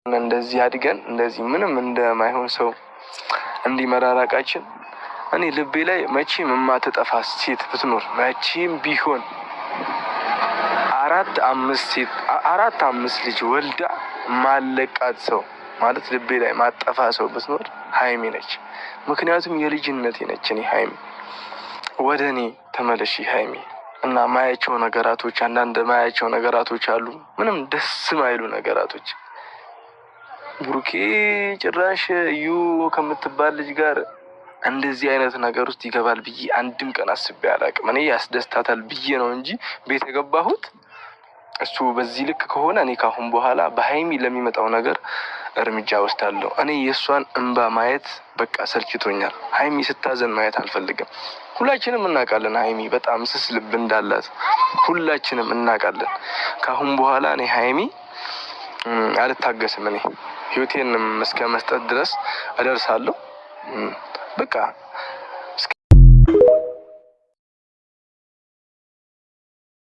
እንደዚህ አድገን እንደዚህ ምንም እንደማይሆን ሰው እንዲህ መራራቃችን እኔ ልቤ ላይ መቼም የማትጠፋ ሴት ብትኖር መቼም ቢሆን አራት አምስት ልጅ ወልዳ ማለቃት ሰው ማለት ልቤ ላይ ማጠፋ ሰው ብትኖር ሃይሚ ነች። ምክንያቱም የልጅነቴ ነች። እኔ ሃይሚ ወደ እኔ ተመለሺ ሃይሚ። እና ማያቸው ነገራቶች አንዳንድ ማያቸው ነገራቶች አሉ ምንም ደስ ማይሉ ነገራቶች። ብሩኬ ጭራሽ እዩ ከምትባል ልጅ ጋር እንደዚህ አይነት ነገር ውስጥ ይገባል ብዬ አንድም ቀን አስቤ አላቅም። እኔ ያስደስታታል ብዬ ነው እንጂ ቤት የገባሁት እሱ በዚህ ልክ ከሆነ እኔ ካሁን በኋላ በሃይሚ ለሚመጣው ነገር እርምጃ ወስዳለሁ። እኔ የእሷን እንባ ማየት በቃ ሰልችቶኛል። ሃይሚ ስታዘን ማየት አልፈልግም። ሁላችንም እናውቃለን ሃይሚ በጣም ስስ ልብ እንዳላት ሁላችንም እናውቃለን። ካሁን በኋላ እኔ ሃይሚ አልታገስም። እኔ ህይወቴንም እስከ መስጠት ድረስ እደርሳለሁ። በቃ